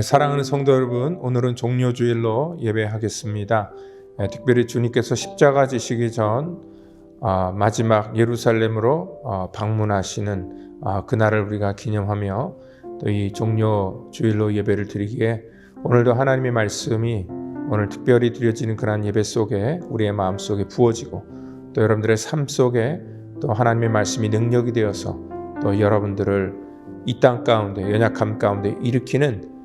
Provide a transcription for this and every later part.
사랑하는 성도 여러분, 오늘은 종료주일로 예배하겠습니다. 특별히 주님께서 십자가 지시기 전 마지막 예루살렘으로 방문하시는 그날을 우리가 기념하며 또 이 종료주일로 예배를 드리기에 오늘도 하나님의 말씀이 오늘 특별히 드려지는 그러한 예배 속에 우리의 마음속에 부어지고 또 여러분들의 삶 속에 또 하나님의 말씀이 능력이 되어서 또 여러분들을 이 땅 가운데 연약함 가운데 일으키는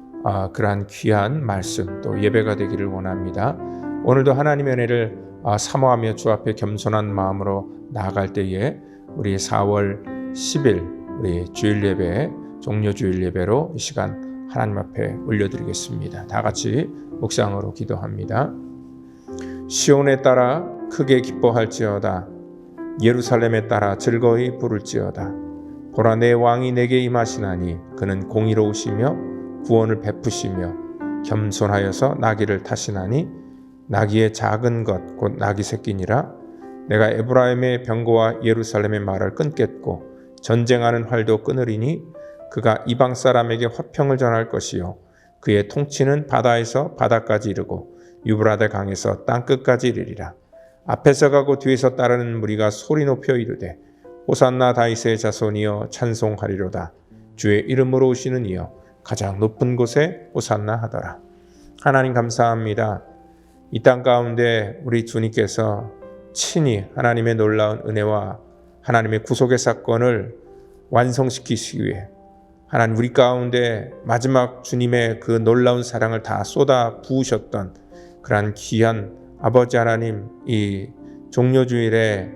그러한 귀한 말씀 또 예배가 되기를 원합니다. 오늘도 하나님의 은혜를 사모하며 주 앞에 겸손한 마음으로 나아갈 때에 우리 4월 10일 우리 주일 예배 종료주일 예배로 이 시간 하나님 앞에 올려드리겠습니다. 다 같이 묵상으로 기도합니다. 시온에 따라 크게 기뻐할지어다. 예루살렘에 따라 즐거이 부를지어다. 보라, 내 왕이 내게 임하시나니 그는 공의로우시며 구원을 베푸시며 겸손하여서 나귀를 타시나니 나귀의 작은 것 곧 나귀 새끼니라. 내가 에브라임의 병거와 예루살렘의 말을 끊겠고 전쟁하는 활도 끊으리니 그가 이방 사람에게 화평을 전할 것이요 그의 통치는 바다에서 바다까지 이르고 유브라데 강에서 땅끝까지 이르리라. 앞에서 가고 뒤에서 따르는 무리가 소리 높여 이르되 호산나 다윗의 자손이여 찬송하리로다. 주의 이름으로 오시는 이여 가장 높은 곳에 호산나 하더라. 하나님 감사합니다. 이 땅 가운데 우리 주님께서 친히 하나님의 놀라운 은혜와 하나님의 구속의 사건을 완성시키시기 위해 하나님 우리 가운데 마지막 주님의 그 놀라운 사랑을 다 쏟아 부으셨던 그러한 귀한 아버지 하나님, 이 종료주일의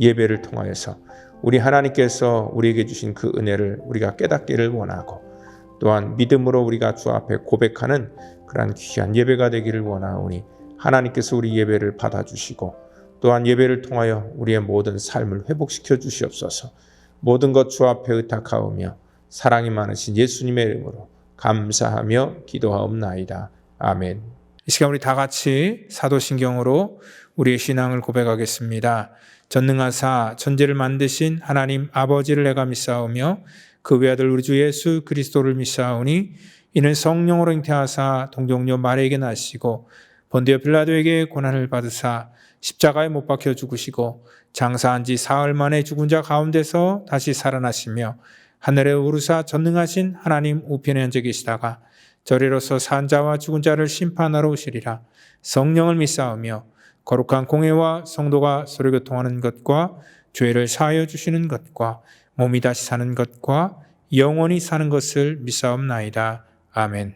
예배를 통하여서 우리 하나님께서 우리에게 주신 그 은혜를 우리가 깨닫기를 원하고 또한 믿음으로 우리가 주 앞에 고백하는 그러한 귀한 예배가 되기를 원하오니 하나님께서 우리 예배를 받아주시고 또한 예배를 통하여 우리의 모든 삶을 회복시켜 주시옵소서. 모든 것 주 앞에 의탁하오며 사랑이 많으신 예수님의 이름으로 감사하며 기도하옵나이다. 아멘. 이 시간 우리 다 같이 사도신경으로 우리의 신앙을 고백하겠습니다. 전능하사 천지를 만드신 하나님 아버지를 내가 믿사오며 그 외아들 우리 주 예수 그리스도를 믿사오니 이는 성령으로 잉태하사 동정녀 마리아에게 나시고 본디오 빌라도에게 고난을 받으사 십자가에 못 박혀 죽으시고 장사한 지 사흘 만에 죽은 자 가운데서 다시 살아나시며 하늘에 오르사 전능하신 하나님 우편에 앉아 계시다가 저리로서 산 자와 죽은 자를 심판하러 오시리라. 성령을 믿사오며 거룩한 공회와 성도가 서로 교통하는 것과 죄를 사하여 주시는 것과 몸이 다시 사는 것과 영원히 사는 것을 믿사옵나이다. 아멘.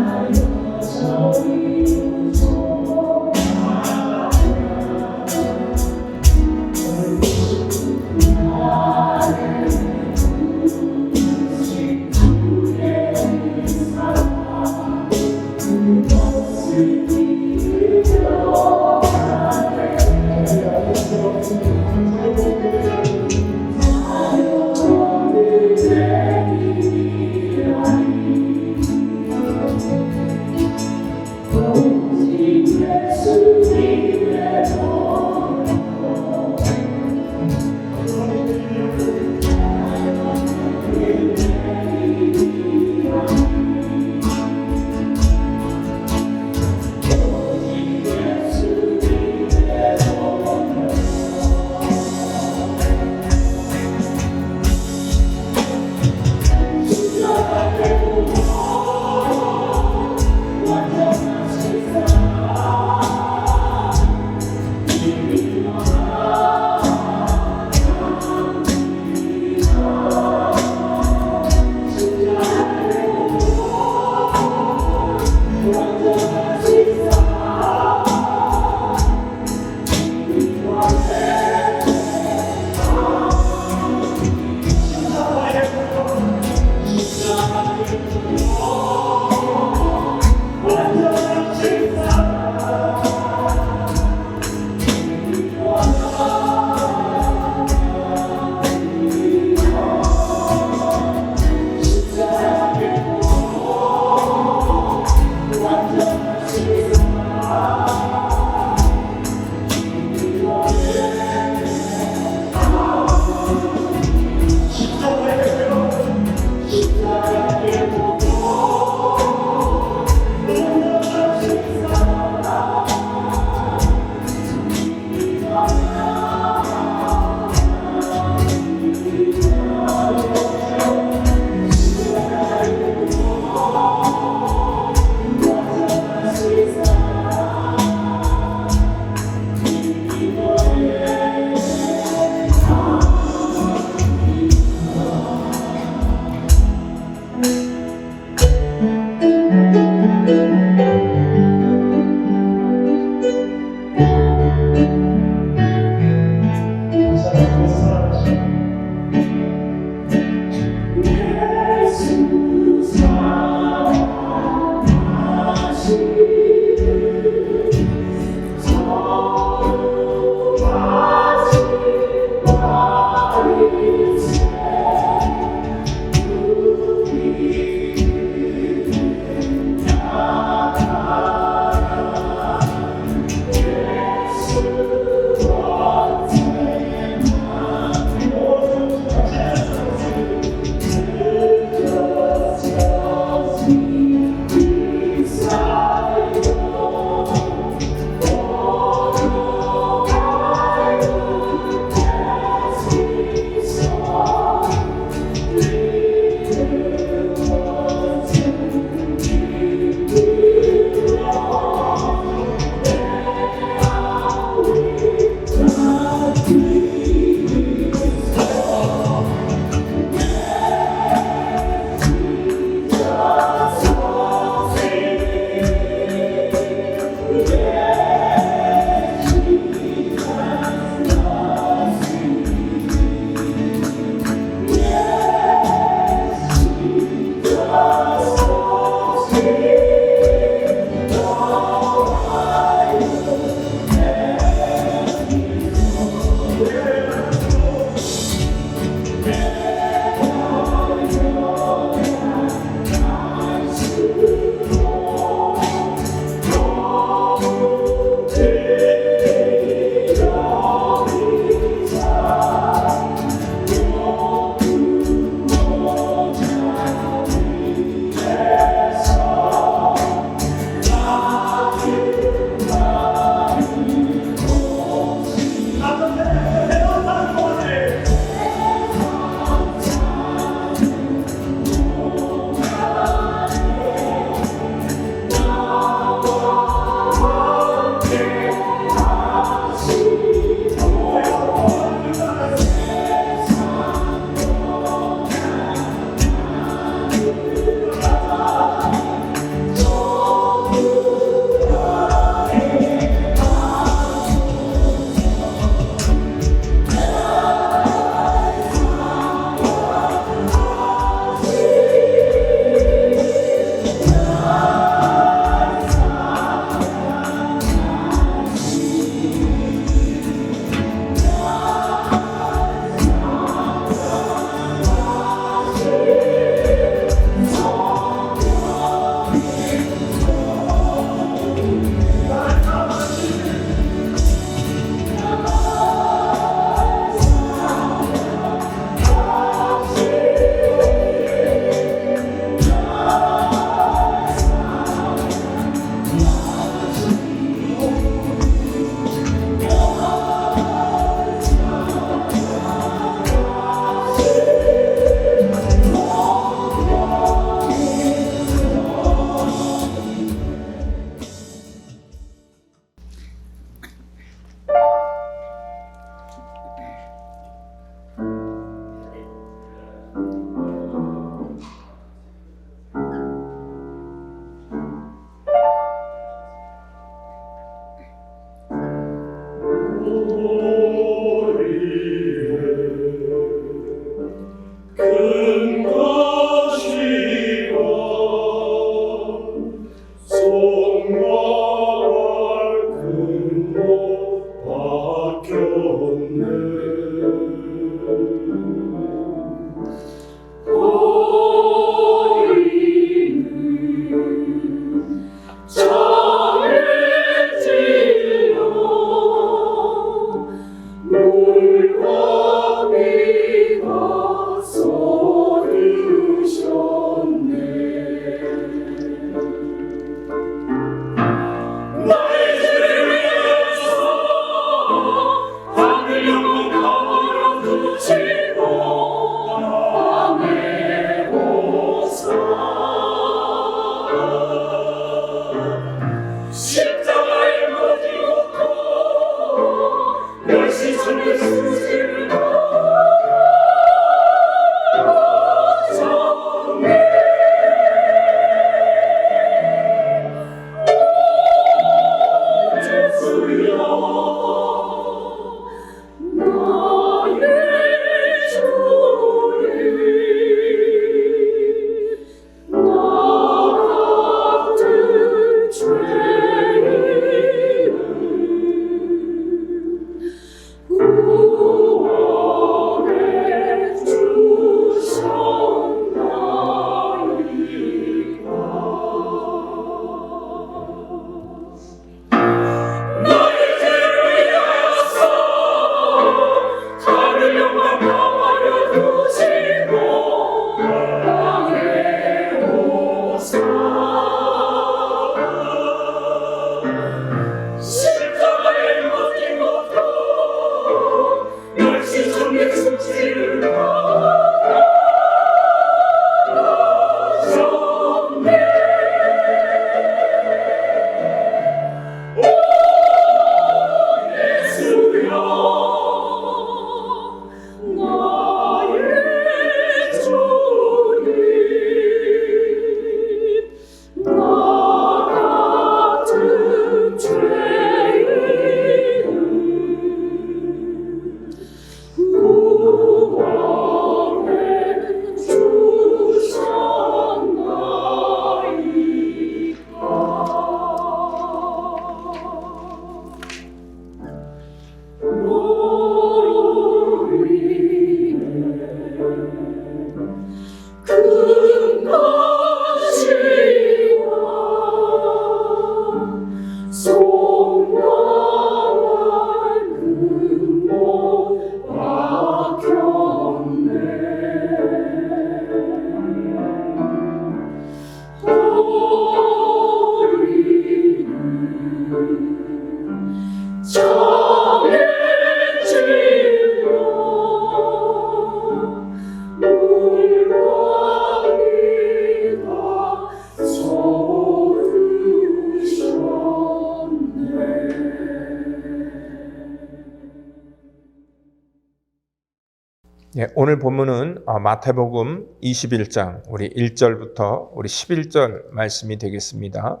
예, 오늘 본문은 마태복음 21장 우리 1절부터 우리 11절 말씀이 되겠습니다.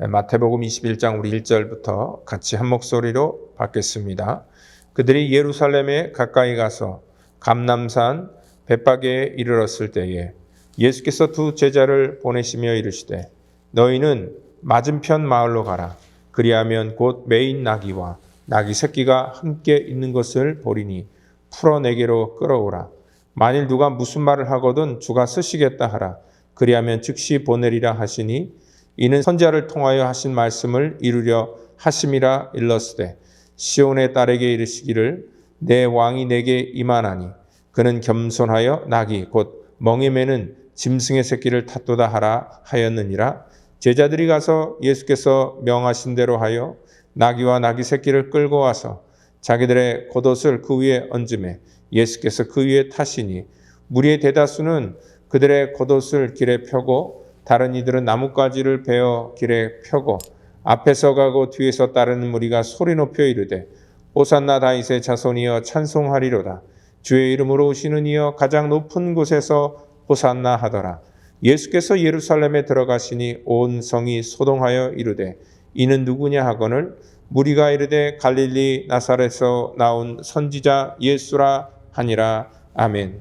예, 마태복음 21장 우리 1절부터 같이 한 목소리로 받겠습니다. 그들이 예루살렘에 가까이 가서 감람산 벳바게에 이르렀을 때에 예수께서 두 제자를 보내시며 이르시되 너희는 맞은편 마을로 가라. 그리하면 곧 매인 나귀와 나귀 새끼가 함께 있는 것을 보리니 풀어 내게로 끌어오라. 만일 누가 무슨 말을 하거든 주가 쓰시겠다 하라. 그리하면 즉시 보내리라 하시니 이는 선지자를 통하여 하신 말씀을 이루려 하심이라 일렀으되 시온의 딸에게 이르시기를 내 왕이 내게 임하나니 그는 겸손하여 나귀 곧 멍에 매는 짐승의 새끼를 탔도다 하라 하였느니라. 제자들이 가서 예수께서 명하신 대로 하여 나귀와 나귀 새끼를 끌고 와서 자기들의 겉옷을 그 위에 얹음에 예수께서 그 위에 타시니 무리의 대다수는 그들의 겉옷을 길에 펴고 다른 이들은 나뭇가지를 베어 길에 펴고 앞에서 가고 뒤에서 따르는 무리가 소리 높여 이르되 호산나 다윗의 자손이여 찬송하리로다. 주의 이름으로 오시는 이여 가장 높은 곳에서 호산나 하더라. 예수께서 예루살렘에 들어가시니 온 성이 소동하여 이르되 이는 누구냐 하거늘 무리가 이르되 갈릴리 나사렛에서 나온 선지자 예수라 하니라. 아멘.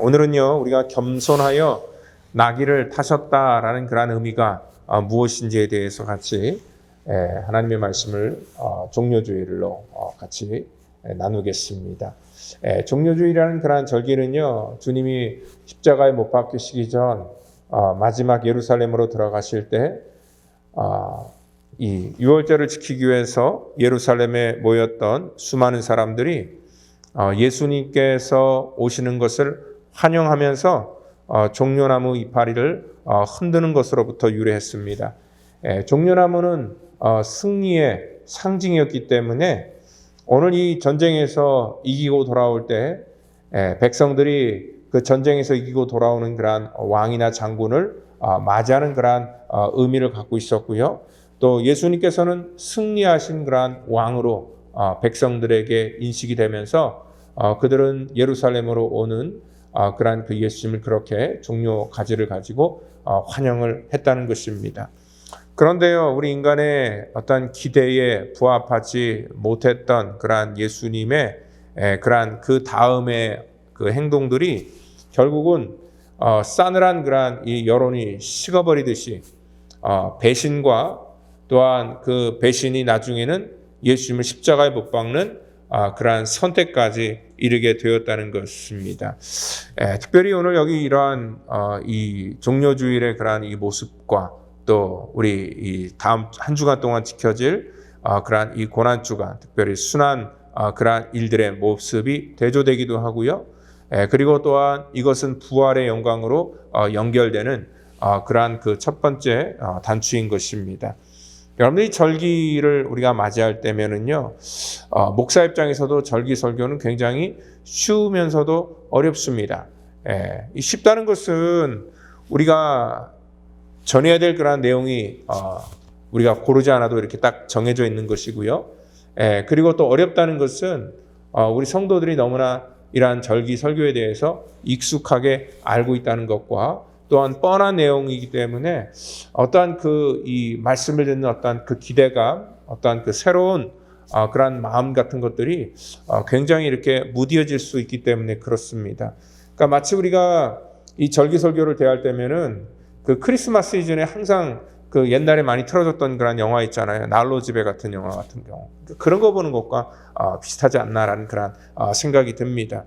오늘은요 우리가 겸손하여 나귀를 타셨다라는 그런 의미가 무엇인지에 대해서 같이 하나님의 말씀을 종려주일로 같이 나누겠습니다. 종려주일이라는 그러한 절기는요 주님이 십자가에 못 박히시기 전 마지막 예루살렘으로 들어가실 때 이 유월절을 지키기 위해서 예루살렘에 모였던 수많은 사람들이 예수님께서 오시는 것을 환영하면서 종려나무 이파리를 흔드는 것으로부터 유래했습니다. 종려나무는 승리의 상징이었기 때문에 오늘 이 전쟁에서 이기고 돌아올 때 백성들이 그 전쟁에서 이기고 돌아오는 그러한 왕이나 장군을 맞이하는 그러한 의미를 갖고 있었고요. 또 예수님께서는 승리하신 그러한 왕으로 백성들에게 인식이 되면서 그들은 예루살렘으로 오는 그러한 그 예수님을 그렇게 종려 가지를 가지고 환영을 했다는 것입니다. 그런데요, 우리 인간의 어떤 기대에 부합하지 못했던 그러한 예수님의 그러한 그 다음의 그 행동들이 결국은 싸늘한 그러한 이 여론이 식어버리듯이 배신과 또한 그 배신이 나중에는 예수님을 십자가에 못 박는 그러한 선택까지 이르게 되었다는 것입니다. 특별히 오늘 여기 이러한 이 종려주일의 그러한 이 모습과 또 우리 이 다음 한 주간 동안 지켜질 그러한 이 고난주간 특별히 순환 그러한 일들의 모습이 대조되기도 하고요. 그리고 또한 이것은 부활의 영광으로 연결되는 그러한 그 첫 번째 단추인 것입니다. 여러분들이 절기를 우리가 맞이할 때면은요, 목사 입장에서도 절기 설교는 굉장히 쉬우면서도 어렵습니다. 쉽다는 것은 우리가 전해야 될 그런 내용이 우리가 고르지 않아도 이렇게 딱 정해져 있는 것이고요. 그리고 또 어렵다는 것은 우리 성도들이 너무나 이러한 절기 설교에 대해서 익숙하게 알고 있다는 것과 또한 뻔한 내용이기 때문에 어떠한 이 말씀을 듣는 어떠한 그 기대감, 어떠한 그 새로운 그런 마음 같은 것들이 굉장히 이렇게 무뎌질 수 있기 때문에 그렇습니다. 그러니까 마치 우리가 이 절기 설교를 대할 때면은 그 크리스마스 시즌에 항상 그 옛날에 많이 틀어졌던 그런 영화 있잖아요. 난로 집에 같은 영화 같은 경우. 그런 거 보는 것과 비슷하지 않나라는 그런 생각이 듭니다.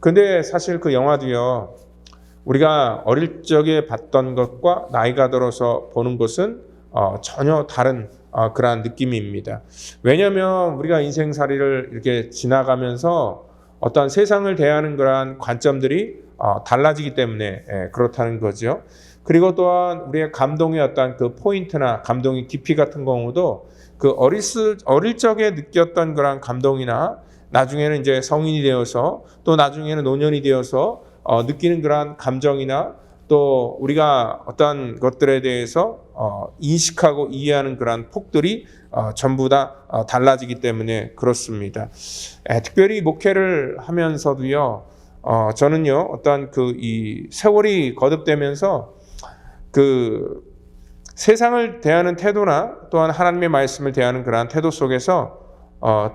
근데 사실 그 영화도요, 우리가 어릴 적에 봤던 것과 나이가 들어서 보는 것은 전혀 다른 그러한 느낌입니다. 왜냐하면 우리가 인생살이를 이렇게 지나가면서 어떤 세상을 대하는 그러한 관점들이 달라지기 때문에 그렇다는 거죠. 그리고 또한 우리의 감동의 어떤 그 포인트나 감동의 깊이 같은 경우도 그 어릴 적에 느꼈던 그런 감동이나 나중에는 이제 성인이 되어서 또 나중에는 노년이 되어서 느끼는 그러한 감정이나 또 우리가 어떤 것들에 대해서 인식하고 이해하는 그러한 폭들이 전부 다 달라지기 때문에 그렇습니다. 특별히 목회를 하면서도요, 저는요, 어떤 이 세월이 거듭되면서 그 세상을 대하는 태도나 또한 하나님의 말씀을 대하는 그러한 태도 속에서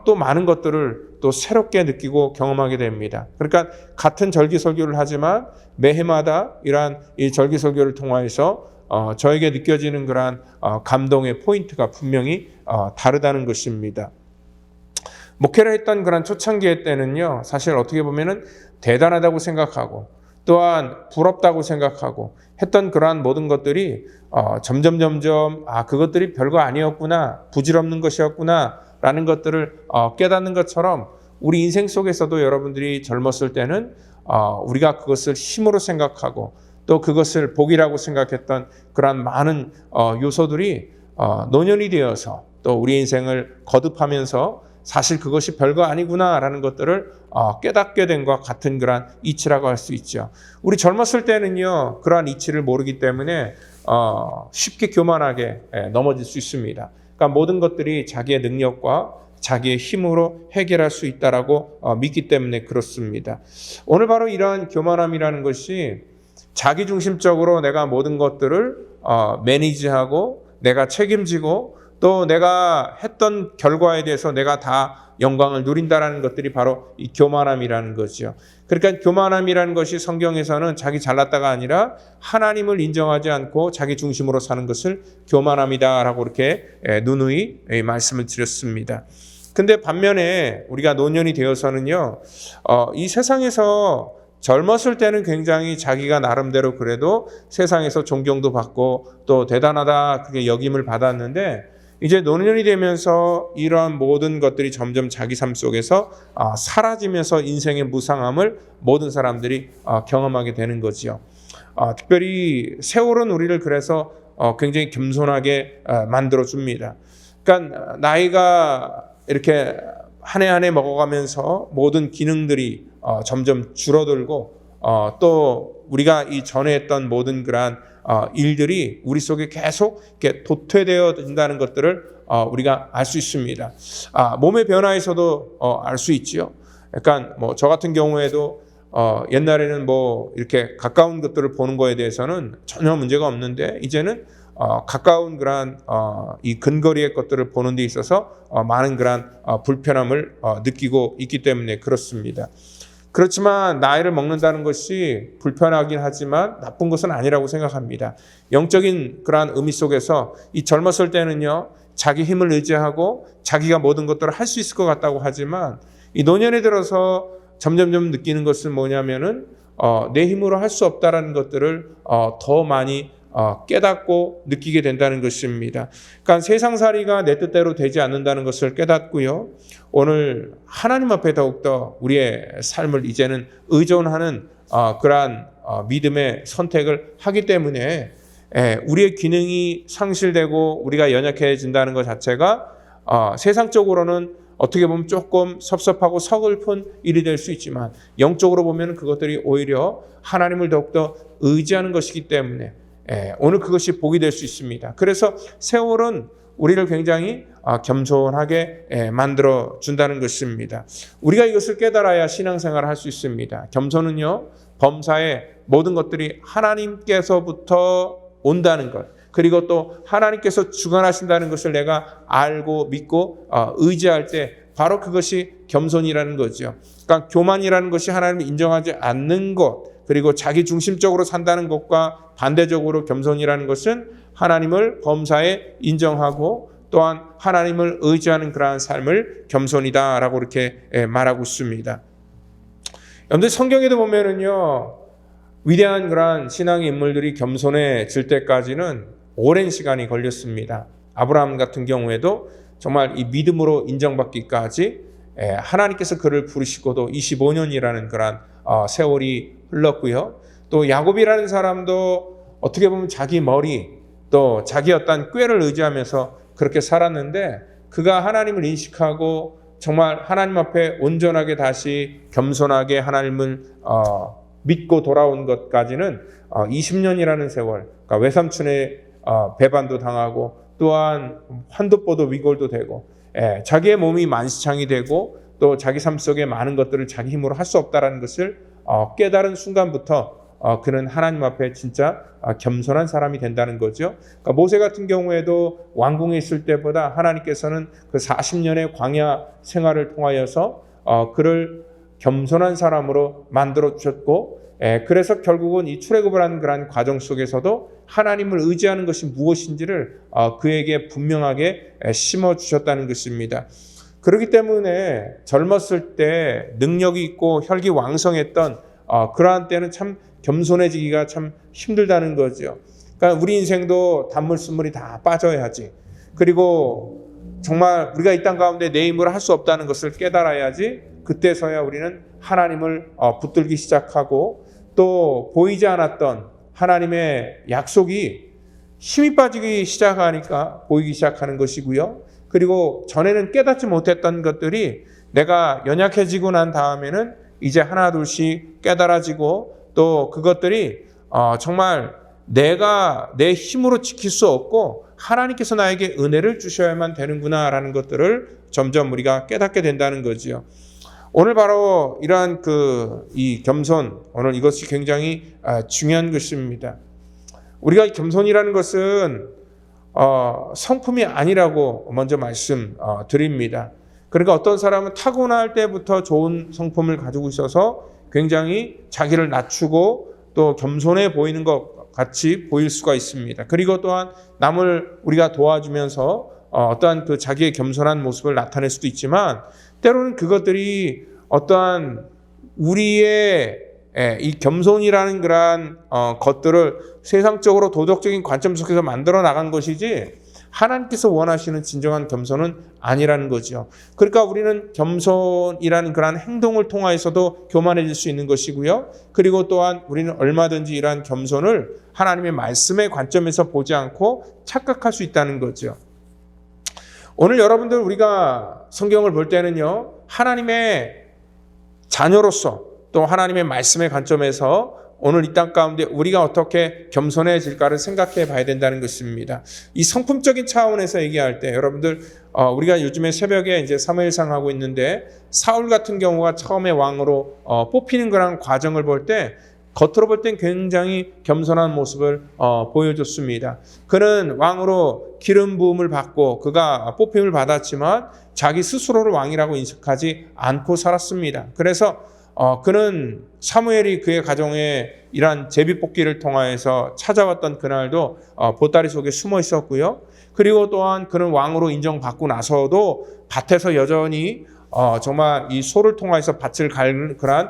또 많은 것들을 또 새롭게 느끼고 경험하게 됩니다. 그러니까 같은 절기설교를 하지만 매해마다 이러한 이 절기설교를 통하여서 저에게 느껴지는 그러한 감동의 포인트가 분명히 다르다는 것입니다. 목회를 했던 그런 초창기의 때는요, 사실 어떻게 보면은 대단하다고 생각하고 또한 부럽다고 생각하고 했던 그러한 모든 것들이 점점 그것들이 별거 아니었구나, 부질없는 것이었구나 라는 것들을 깨닫는 것처럼 우리 인생 속에서도 여러분들이 젊었을 때는 우리가 그것을 힘으로 생각하고 또 그것을 복이라고 생각했던 그러한 많은 요소들이 노년이 되어서 또 우리 인생을 거듭하면서 사실 그것이 별거 아니구나라는 것들을 깨닫게 된 것과 같은 그러한 이치라고 할 수 있죠. 우리 젊었을 때는요, 그러한 이치를 모르기 때문에 쉽게 교만하게 넘어질 수 있습니다. 그러니까 모든 것들이 자기의 능력과 자기의 힘으로 해결할 수 있다라고 믿기 때문에 그렇습니다. 오늘 바로 이러한 교만함이라는 것이 자기중심적으로 내가 모든 것들을 매니지하고 내가 책임지고 또 내가 했던 결과에 대해서 내가 다 영광을 누린다라는 것들이 바로 이 교만함이라는 거죠. 그러니까 교만함이라는 것이 성경에서는 자기 잘났다가 아니라 하나님을 인정하지 않고 자기 중심으로 사는 것을 교만함이다라고 이렇게 누누이 말씀을 드렸습니다. 근데 반면에 우리가 노년이 되어서는요, 이 세상에서 젊었을 때는 굉장히 자기가 나름대로 그래도 세상에서 존경도 받고 또 대단하다 그게 역임을 받았는데 이제 노년이 되면서 이러한 모든 것들이 점점 자기 삶 속에서 사라지면서 인생의 무상함을 모든 사람들이 경험하게 되는 거지요. 특별히 세월은 우리를 그래서 굉장히 겸손하게 만들어줍니다. 그러니까 나이가 이렇게 한 해 한 해 먹어가면서 모든 기능들이 점점 줄어들고 또 우리가 이 전에 했던 모든 그러한 일들이 우리 속에 계속 이렇게 도태되어 된다는 것들을 우리가 알 수 있습니다. 몸의 변화에서도 알 수 있지요. 약간 뭐 저 같은 경우에도 옛날에는 뭐 이렇게 가까운 것들을 보는 거에 대해서는 전혀 문제가 없는데 이제는 가까운 그러한 이 근거리의 것들을 보는 데 있어서 많은 그러한 불편함을 느끼고 있기 때문에 그렇습니다. 그렇지만 나이를 먹는다는 것이 불편하긴 하지만 나쁜 것은 아니라고 생각합니다. 영적인 그러한 의미 속에서 이 젊었을 때는요, 자기 힘을 의지하고 자기가 모든 것들을 할 수 있을 것 같다고 하지만 이 노년에 들어서 점점점 느끼는 것은 뭐냐면은 내 힘으로 할 수 없다라는 것들을 더 많이 깨닫고 느끼게 된다는 것입니다. 그러니까 세상살이가 내 뜻대로 되지 않는다는 것을 깨닫고요. 오늘 하나님 앞에 더욱더 우리의 삶을 이제는 의존하는 그러한 믿음의 선택을 하기 때문에 우리의 기능이 상실되고 우리가 연약해진다는 것 자체가 세상적으로는 어떻게 보면 조금 섭섭하고 서글픈 일이 될 수 있지만 영적으로 보면 그것들이 오히려 하나님을 더욱더 의지하는 것이기 때문에 오늘 그것이 복이 될 수 있습니다. 그래서 세월은 우리를 굉장히 겸손하게 만들어 준다는 것입니다. 우리가 이것을 깨달아야 신앙생활을 할 수 있습니다. 겸손은요, 범사의 모든 것들이 하나님께서부터 온다는 것, 그리고 또 하나님께서 주관하신다는 것을 내가 알고 믿고 의지할 때 바로 그것이 겸손이라는 거죠. 그러니까 교만이라는 것이 하나님을 인정하지 않는 것, 그리고 자기 중심적으로 산다는 것과 반대적으로 겸손이라는 것은 하나님을 범사에 인정하고 또한 하나님을 의지하는 그러한 삶을 겸손이다라고 이렇게 말하고 있습니다. 여러분들 성경에도 보면은요, 위대한 그러한 신앙의 인물들이 겸손해질 때까지는 오랜 시간이 걸렸습니다. 아브라함 같은 경우에도 정말 이 믿음으로 인정받기까지 하나님께서 그를 부르시고도 25년이라는 그러한 세월이 흘렀고요. 또 야곱이라는 사람도 어떻게 보면 자기 머리 또 자기 어떤 꾀를 의지하면서 그렇게 살았는데 그가 하나님을 인식하고 정말 하나님 앞에 온전하게 다시 겸손하게 하나님을 믿고 돌아온 것까지는 20년이라는 세월, 그러니까 외삼촌의 배반도 당하고 또한 환도보도 위골도 되고 자기의 몸이 만시창이 되고 또 자기 삶 속에 많은 것들을 자기 힘으로 할 수 없다라는 것을 깨달은 순간부터 그는 하나님 앞에 진짜 겸손한 사람이 된다는 거죠. 그러니까 모세 같은 경우에도 왕궁에 있을 때보다 하나님께서는 그 40년의 광야 생활을 통하여서 그를 겸손한 사람으로 만들어 주셨고, 그래서 결국은 이 출애굽을 하는 그러한 과정 속에서도 하나님을 의지하는 것이 무엇인지를 그에게 분명하게 심어 주셨다는 것입니다. 그렇기 때문에 젊었을 때 능력이 있고 혈기 왕성했던 그러한 때는 참 겸손해지기가 참 힘들다는 거죠. 그러니까 우리 인생도 단물순물이 다 빠져야지. 그리고 정말 우리가 이 땅 가운데 내 힘으로 할 수 없다는 것을 깨달아야지. 그때서야 우리는 하나님을 붙들기 시작하고 또 보이지 않았던 하나님의 약속이 힘이 빠지기 시작하니까 보이기 시작하는 것이고요. 그리고 전에는 깨닫지 못했던 것들이 내가 연약해지고 난 다음에는 이제 하나 둘씩 깨달아지고 또 그것들이 정말 내가 내 힘으로 지킬 수 없고 하나님께서 나에게 은혜를 주셔야만 되는구나라는 것들을 점점 우리가 깨닫게 된다는 거지요. 오늘 바로 이러한 이 겸손, 오늘 이것이 굉장히 중요한 것입니다. 우리가 겸손이라는 것은 성품이 아니라고 먼저 말씀드립니다. 그러니까 어떤 사람은 타고날 때부터 좋은 성품을 가지고 있어서 굉장히 자기를 낮추고 또 겸손해 보이는 것 같이 보일 수가 있습니다. 그리고 또한 남을 우리가 도와주면서 어떠한 자기의 겸손한 모습을 나타낼 수도 있지만 때로는 그것들이 어떠한 우리의 이 겸손이라는 그러한 것들을 세상적으로 도덕적인 관점 속에서 만들어 나간 것이지 하나님께서 원하시는 진정한 겸손은 아니라는 거죠. 그러니까 우리는 겸손이라는 그러한 행동을 통하여서도 교만해질 수 있는 것이고요. 그리고 또한 우리는 얼마든지 이러한 겸손을 하나님의 말씀의 관점에서 보지 않고 착각할 수 있다는 거죠. 오늘 여러분들 우리가 성경을 볼 때는요, 하나님의 자녀로서 또 하나님의 말씀의 관점에서 오늘 이 땅 가운데 우리가 어떻게 겸손해질까를 생각해 봐야 된다는 것입니다. 이 성품적인 차원에서 얘기할 때 여러분들 우리가 요즘에 새벽에 이제 사무엘상 하고 있는데 사울 같은 경우가 처음에 왕으로 뽑히는 그런 과정을 볼 때 겉으로 볼 땐 굉장히 겸손한 모습을 보여줬습니다. 그는 왕으로 기름 부음을 받고 그가 뽑힘을 받았지만 자기 스스로를 왕이라고 인식하지 않고 살았습니다. 그래서 그는 사무엘이 그의 가정에 이러한 제비뽑기를 통하여서 찾아왔던 그날도 보따리 속에 숨어 있었고요. 그리고 또한 그는 왕으로 인정받고 나서도 밭에서 여전히 정말 이 소를 통해서 밭을 갈는 그러한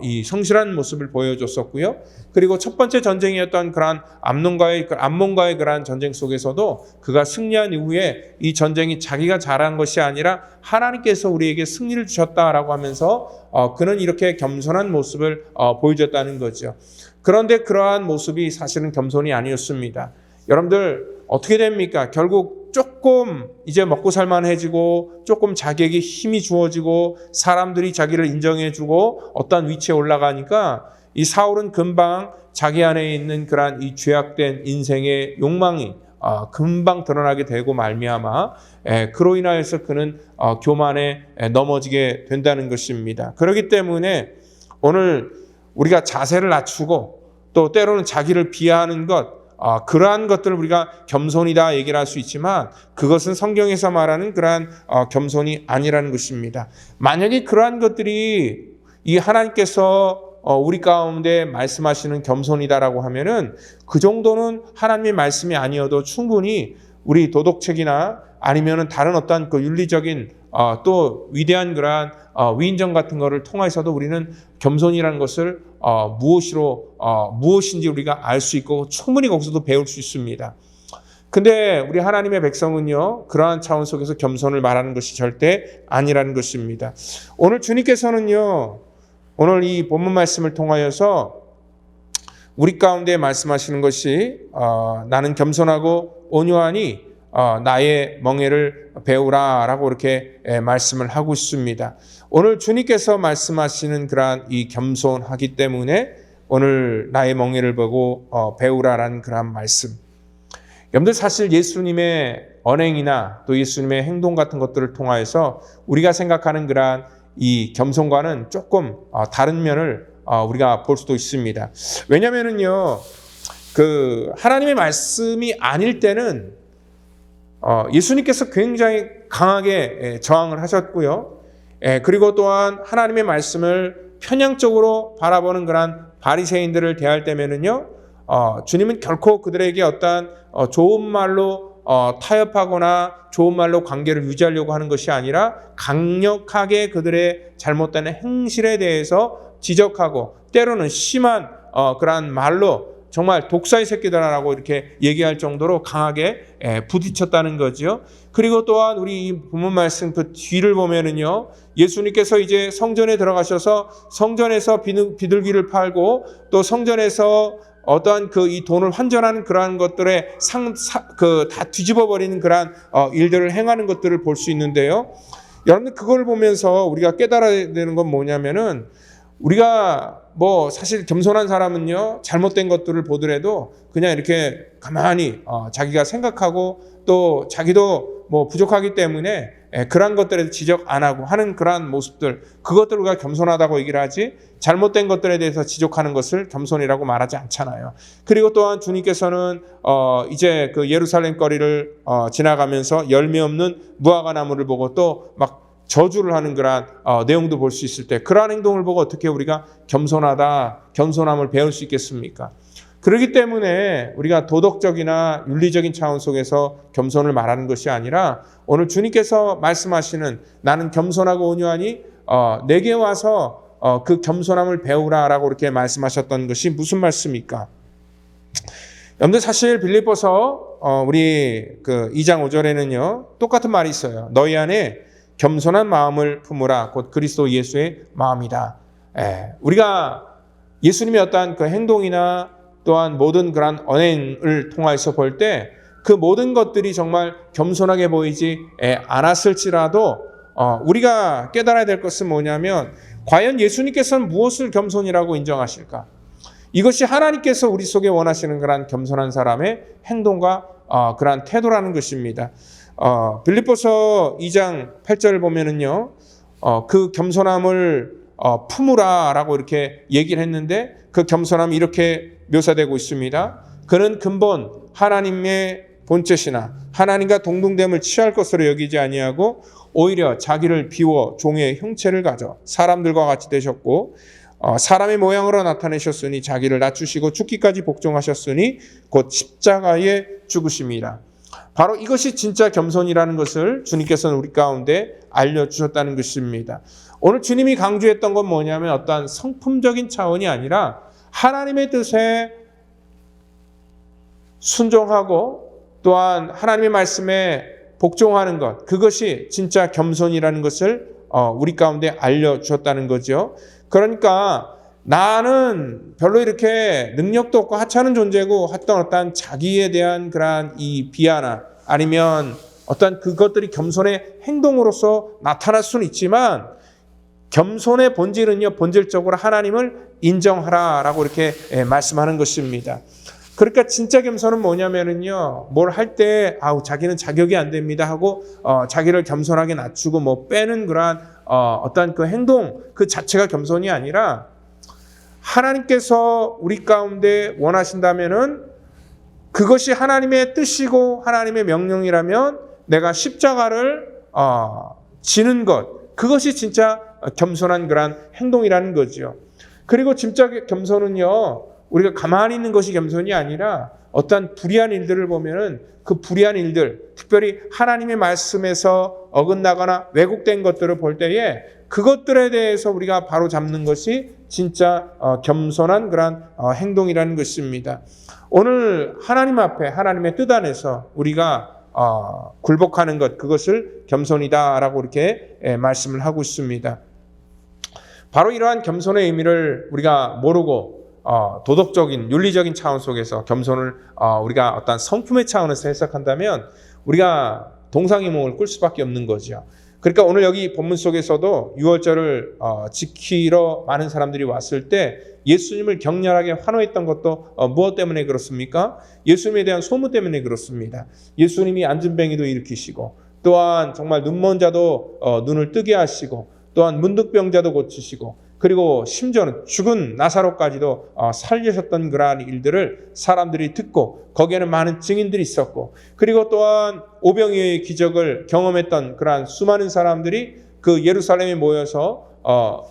이 성실한 모습을 보여줬었고요. 그리고 첫 번째 전쟁이었던 그러한 암몬과의 그러한 전쟁 속에서도 그가 승리한 이후에 이 전쟁이 자기가 잘한 것이 아니라 하나님께서 우리에게 승리를 주셨다라고 하면서 그는 이렇게 겸손한 모습을 보여줬다는 거죠. 그런데 그러한 모습이 사실은 겸손이 아니었습니다. 여러분들 어떻게 됩니까? 결국 조금 이제 먹고 살만해지고 조금 자기에게 힘이 주어지고 사람들이 자기를 인정해주고 어떤 위치에 올라가니까 이 사울은 금방 자기 안에 있는 그러한 이 죄악된 인생의 욕망이 금방 드러나게 되고 말미암아 그로 인하여서 그는 교만에 넘어지게 된다는 것입니다. 그렇기 때문에 오늘 우리가 자세를 낮추고 또 때로는 자기를 비하하는 것 그러한 것들을 우리가 겸손이다 얘기를 할 수 있지만 그것은 성경에서 말하는 그러한 겸손이 아니라는 것입니다. 만약에 그러한 것들이 이 하나님께서 우리 가운데 말씀하시는 겸손이다라고 하면은 그 정도는 하나님의 말씀이 아니어도 충분히 우리 도덕책이나 아니면은 다른 어떤 그 윤리적인 또 위대한 그러한 위인전 같은 거를 통해서도 우리는 겸손이라는 것을 무엇인지 우리가 알 수 있고 충분히 거기서도 배울 수 있습니다. 근데 우리 하나님의 백성은요, 그러한 차원 속에서 겸손을 말하는 것이 절대 아니라는 것입니다. 오늘 주님께서는요, 오늘 이 본문 말씀을 통하여서 우리 가운데 말씀하시는 것이 나는 겸손하고 온유하니 나의 멍에를 배우라라고 이렇게 말씀을 하고 있습니다. 오늘 주님께서 말씀하시는 그러한 이 겸손하기 때문에 오늘 나의 멍에를 보고 배우라라는 그러한 말씀. 여러분들 사실 예수님의 언행이나 또 예수님의 행동 같은 것들을 통하여서 우리가 생각하는 그러한 이 겸손과는 조금 다른 면을 우리가 볼 수도 있습니다. 왜냐면은요, 하나님의 말씀이 아닐 때는 예수님께서 굉장히 강하게 저항을 하셨고요. 그리고 또한 하나님의 말씀을 편향적으로 바라보는 그런 바리새인들을 대할 때면은요, 주님은 결코 그들에게 어떠한 좋은 말로 타협하거나 좋은 말로 관계를 유지하려고 하는 것이 아니라 강력하게 그들의 잘못된 행실에 대해서 지적하고 때로는 심한 그러한 말로 정말 독사의 새끼들아라고 이렇게 얘기할 정도로 강하게 부딪혔다는 거죠. 그리고 또한 우리 이 본문 말씀 그 뒤를 보면은요, 예수님께서 이제 성전에 들어가셔서 성전에서 비둘기를 팔고 또 성전에서 어떠한 이 돈을 환전하는 그러한 것들에 다 뒤집어 버리는 그러한 일들을 행하는 것들을 볼 수 있는데요. 여러분들 그걸 보면서 우리가 깨달아야 되는 건 뭐냐면은 우리가 사실 겸손한 사람은요, 잘못된 것들을 보더라도 그냥 이렇게 가만히 자기가 생각하고 또 자기도 부족하기 때문에 그러한 것들에 지적 안 하고 하는 그러한 모습들, 그것들을 우리가 겸손하다고 얘기를 하지 잘못된 것들에 대해서 지적하는 것을 겸손이라고 말하지 않잖아요. 그리고 또한 주님께서는 이제 그 예루살렘 거리를 지나가면서 열매 없는 무화과 나무를 보고 또 막 저주를 하는 그러한 내용도 볼 수 있을 때 그러한 행동을 보고 어떻게 우리가 겸손함을 배울 수 있겠습니까? 그렇기 때문에 우리가 도덕적이나 윤리적인 차원 속에서 겸손을 말하는 것이 아니라 오늘 주님께서 말씀하시는 나는 겸손하고 온유하니 내게 와서 그 겸손함을 배우라라고 이렇게 말씀하셨던 것이 무슨 말씀입니까? 여러분들 사실 빌립보서 우리 2장 5절에는요 똑같은 말이 있어요. 너희 안에 겸손한 마음을 품으라 곧 그리스도 예수의 마음이다. 우리가 예수님의 어떠한 그 행동이나 또한 모든 그런 언행을 통해서 볼 때 그 모든 것들이 정말 겸손하게 보이지 않았을지라도 우리가 깨달아야 될 것은 뭐냐면 과연 예수님께서는 무엇을 겸손이라고 인정하실까? 이것이 하나님께서 우리 속에 원하시는 그런 겸손한 사람의 행동과 그러한 태도라는 것입니다. 빌립보서 2장 8절을 보면은요, 그 겸손함을 품으라라고 이렇게 얘기를 했는데 그 겸손함이 이렇게 묘사되고 있습니다. 그는 근본 하나님의 본체시나 하나님과 동등됨을 취할 것으로 여기지 아니하고 오히려 자기를 비워 종의 형체를 가져 사람들과 같이 되셨고 사람의 모양으로 나타내셨으니 자기를 낮추시고 죽기까지 복종하셨으니 곧 십자가에 죽으심이라. 바로 이것이 진짜 겸손이라는 것을 주님께서는 우리 가운데 알려주셨다는 것입니다. 오늘 주님이 강조했던 건 뭐냐면 어떠한 성품적인 차원이 아니라 하나님의 뜻에 순종하고 또한 하나님의 말씀에 복종하는 것, 그것이 진짜 겸손이라는 것을 우리 가운데 알려주셨다는 거죠. 그러니까 나는 별로 이렇게 능력도 없고 하찮은 존재고 어떤 자기에 대한 그러한 이 비하나 아니면 어떤 그것들이 겸손의 행동으로서 나타날 수는 있지만 겸손의 본질은요, 본질적으로 하나님을 인정하라라고 이렇게 말씀하는 것입니다. 그러니까 진짜 겸손은 뭐냐면은요, 뭘 할 때 자기는 자격이 안 됩니다 하고 자기를 겸손하게 낮추고 빼는 그러한 어떤 그 행동 그 자체가 겸손이 아니라 하나님께서 우리 가운데 원하신다면은 그것이 하나님의 뜻이고 하나님의 명령이라면 내가 십자가를 지는 것, 그것이 진짜 겸손한 그런 행동이라는 거죠. 그리고 진짜 겸손은요, 우리가 가만히 있는 것이 겸손이 아니라 어떠한 불의한 일들을 보면은 그 불의한 일들, 특별히 하나님의 말씀에서 어긋나거나 왜곡된 것들을 볼 때에 그것들에 대해서 우리가 바로 잡는 것이 진짜 겸손한 그런 행동이라는 것입니다. 오늘 하나님 앞에 하나님의 뜻 안에서 우리가 굴복하는 것, 그것을 겸손이다라고 이렇게 말씀을 하고 있습니다. 바로 이러한 겸손의 의미를 우리가 모르고 도덕적인 윤리적인 차원 속에서 겸손을 우리가 어떤 성품의 차원에서 해석한다면 우리가 동상이몽을 꿀 수밖에 없는 거죠. 그러니까 오늘 여기 본문 속에서도 유월절을 지키러 많은 사람들이 왔을 때 예수님을 격렬하게 환호했던 것도 무엇 때문에 그렇습니까? 예수님에 대한 소문 때문에 그렇습니다. 예수님이 안진뱅이도 일으키시고, 또한 정말 눈먼 자도 눈을 뜨게 하시고, 또한 문득병자도 고치시고, 그리고 심지어는 죽은 나사로까지도 살리셨던 그러한 일들을 사람들이 듣고, 거기에는 많은 증인들이 있었고, 그리고 또한 오병이어의 기적을 경험했던 그러한 수많은 사람들이 그 예루살렘에 모여서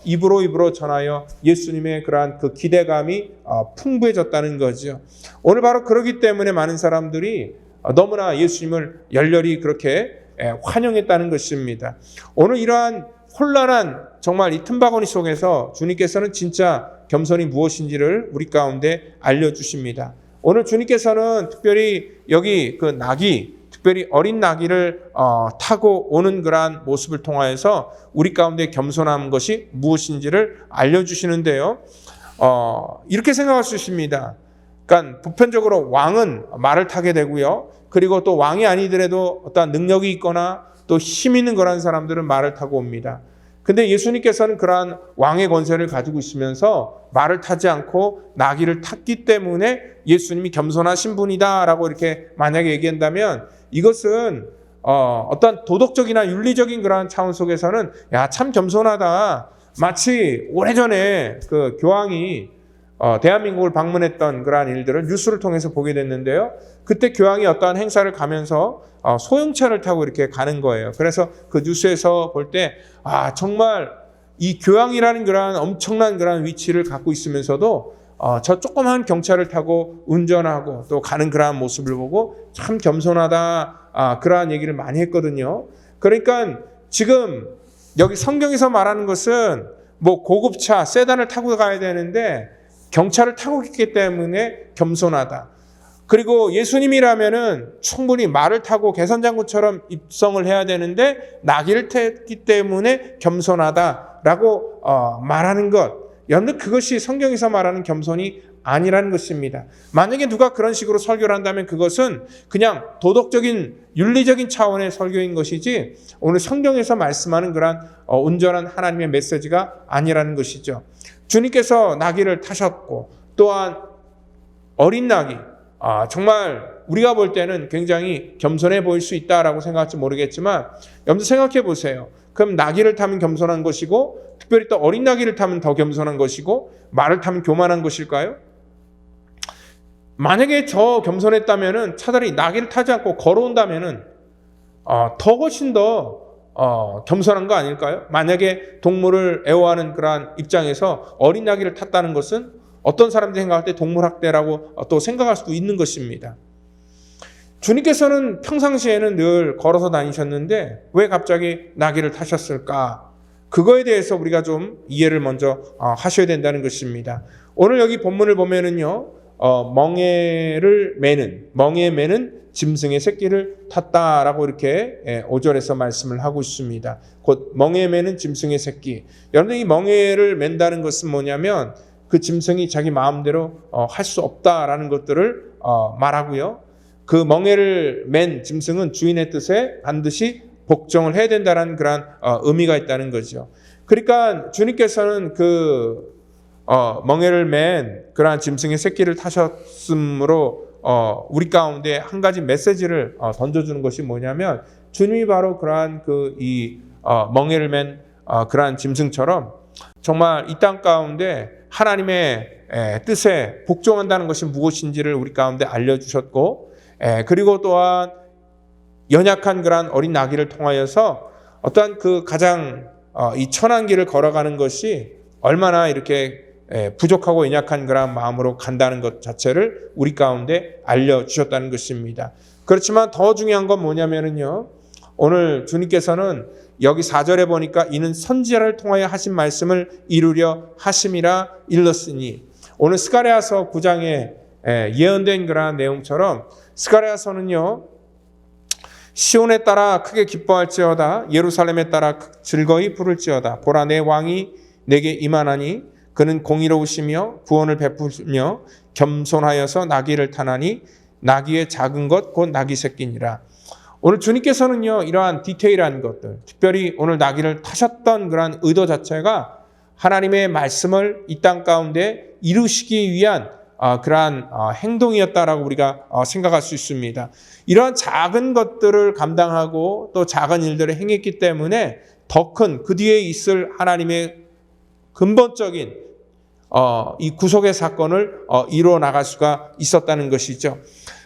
입으로 전하여 예수님의 그러한 그 기대감이 풍부해졌다는 거죠. 오늘 바로 그러기 때문에 많은 사람들이 너무나 예수님을 열렬히 그렇게 환영했다는 것입니다. 오늘 이러한 혼란한 정말 이 틈바구니 속에서 주님께서는 진짜 겸손이 무엇인지를 우리 가운데 알려주십니다. 오늘 주님께서는 특별히 여기 그 나귀, 특별히 어린 나귀를 타고 오는 그러한 모습을 통하여서 우리 가운데 겸손한 것이 무엇인지를 알려주시는데요. 이렇게 생각할 수 있습니다. 그러니까 보편적으로 왕은 말을 타게 되고요. 그리고 또 왕이 아니더라도 어떤 능력이 있거나 또 힘 있는 그런 사람들은 말을 타고 옵니다. 근데 예수님께서는 그러한 왕의 권세를 가지고 있으면서 말을 타지 않고 나귀를 탔기 때문에 예수님이 겸손하신 분이다라고 이렇게 만약에 얘기한다면, 이것은 어떤 도덕적이나 윤리적인 그러한 차원 속에서는 야, 참 겸손하다. 마치 오래전에 그 교황이 대한민국을 방문했던 그러한 일들을 뉴스를 통해서 보게 됐는데요. 그때 교황이 어떠한 행사를 가면서 소형차를 타고 이렇게 가는 거예요. 그래서 그 뉴스에서 볼 때 정말 이 교황이라는 그러한 엄청난 그러한 위치를 갖고 있으면서도 저 조그만 경차를 타고 운전하고 또 가는 그러한 모습을 보고 참 겸손하다, 그러한 얘기를 많이 했거든요. 그러니까 지금 여기 성경에서 말하는 것은 뭐 고급차, 세단을 타고 가야 되는데 경차를 타고 있기 때문에 겸손하다. 그리고 예수님이라면은 충분히 말을 타고 개선장군처럼 입성을 해야 되는데 나귀를 탔기 때문에 겸손하다라고 말하는 것. 여러분들, 그것이 성경에서 말하는 겸손이 아니라는 것입니다. 만약에 누가 그런 식으로 설교를 한다면 그것은 그냥 도덕적인 윤리적인 차원의 설교인 것이지 오늘 성경에서 말씀하는 그런 온전한 하나님의 메시지가 아니라는 것이죠. 주님께서 나귀를 타셨고, 또한 어린 나귀, 정말 우리가 볼 때는 굉장히 겸손해 보일 수 있다라고 생각할지 모르겠지만, 여러분들 생각해 보세요. 그럼 나귀를 타면 겸손한 것이고, 특별히 또 어린 나귀를 타면 더 겸손한 것이고, 말을 타면 교만한 것일까요? 만약에 저 겸손했다면은 차라리 나귀를 타지 않고 걸어온다면은 더 훨씬 더 겸손한 거 아닐까요? 만약에 동물을 애호하는 그러한 입장에서 어린 나귀를 탔다는 것은 어떤 사람들이 생각할 때 동물학대라고 또 생각할 수도 있는 것입니다. 주님께서는 평상시에는 늘 걸어서 다니셨는데 왜 갑자기 나귀를 타셨을까? 그거에 대해서 우리가 좀 이해를 먼저 하셔야 된다는 것입니다. 오늘 여기 본문을 보면은요, 멍에를 매는 짐승의 새끼를 탔다라고 이렇게 5절에서 말씀을 하고 있습니다. 곧 멍에 매는 짐승의 새끼. 여러분, 이 멍에를 맨다는 것은 뭐냐면 그 짐승이 자기 마음대로 할 수 없다라는 것들을 말하고요. 그 멍에를 맨 짐승은 주인의 뜻에 반드시 복종을 해야 된다는 그런 의미가 있다는 거죠. 그러니까 주님께서는 그 멍에를 맨 그러한 짐승의 새끼를 타셨으므로 우리 가운데 한 가지 메시지를 던져주는 것이 뭐냐면, 주님이 바로 그러한 이 멍에를 맨 그러한 짐승처럼 정말 이 땅 가운데 하나님의 뜻에 복종한다는 것이 무엇인지를 우리 가운데 알려주셨고, 그리고 또한 연약한 그러한 어린 나귀를 통하여서 어떠한 그 가장 이 천한 길을 걸어가는 것이 얼마나 이렇게 부족하고 연약한 그런 마음으로 간다는 것 자체를 우리 가운데 알려주셨다는 것입니다. 그렇지만 더 중요한 건 뭐냐면요, 오늘 주님께서는 여기 4절에 보니까 이는 선지자를 통하여 하신 말씀을 이루려 하심이라 일렀으니, 오늘 스가랴서 9장에 예언된 그러한 내용처럼 스가랴서는요, 시온에 따라 크게 기뻐할지어다, 예루살렘에 따라 즐거이 부를지어다. 보라, 내 왕이 내게 임하나니 그는 공의로우시며 구원을 베푸며 겸손하여서 나귀를 타나니 나귀의 작은 것 곧 나귀 새끼니라. 오늘 주님께서는요, 이러한 디테일한 것들, 특별히 오늘 나귀를 타셨던 그러한 의도 자체가 하나님의 말씀을 이 땅 가운데 이루시기 위한 그러한 행동이었다라고 우리가 생각할 수 있습니다. 이러한 작은 것들을 감당하고 또 작은 일들을 행했기 때문에 더 큰 그 뒤에 있을 하나님의 근본적인 이 구속의 사건을 이루어 나갈 수가 있었다는 것이죠.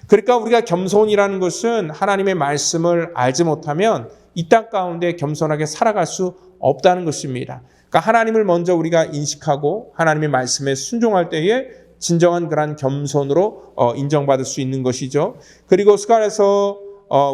그러니까 우리가 겸손이라는 것은 하나님의 말씀을 알지 못하면 이 땅 가운데 겸손하게 살아갈 수 없다는 것입니다. 그러니까 하나님을 먼저 우리가 인식하고 하나님의 말씀에 순종할 때에 진정한 그런 겸손으로 인정받을 수 있는 것이죠. 그리고 스가랴서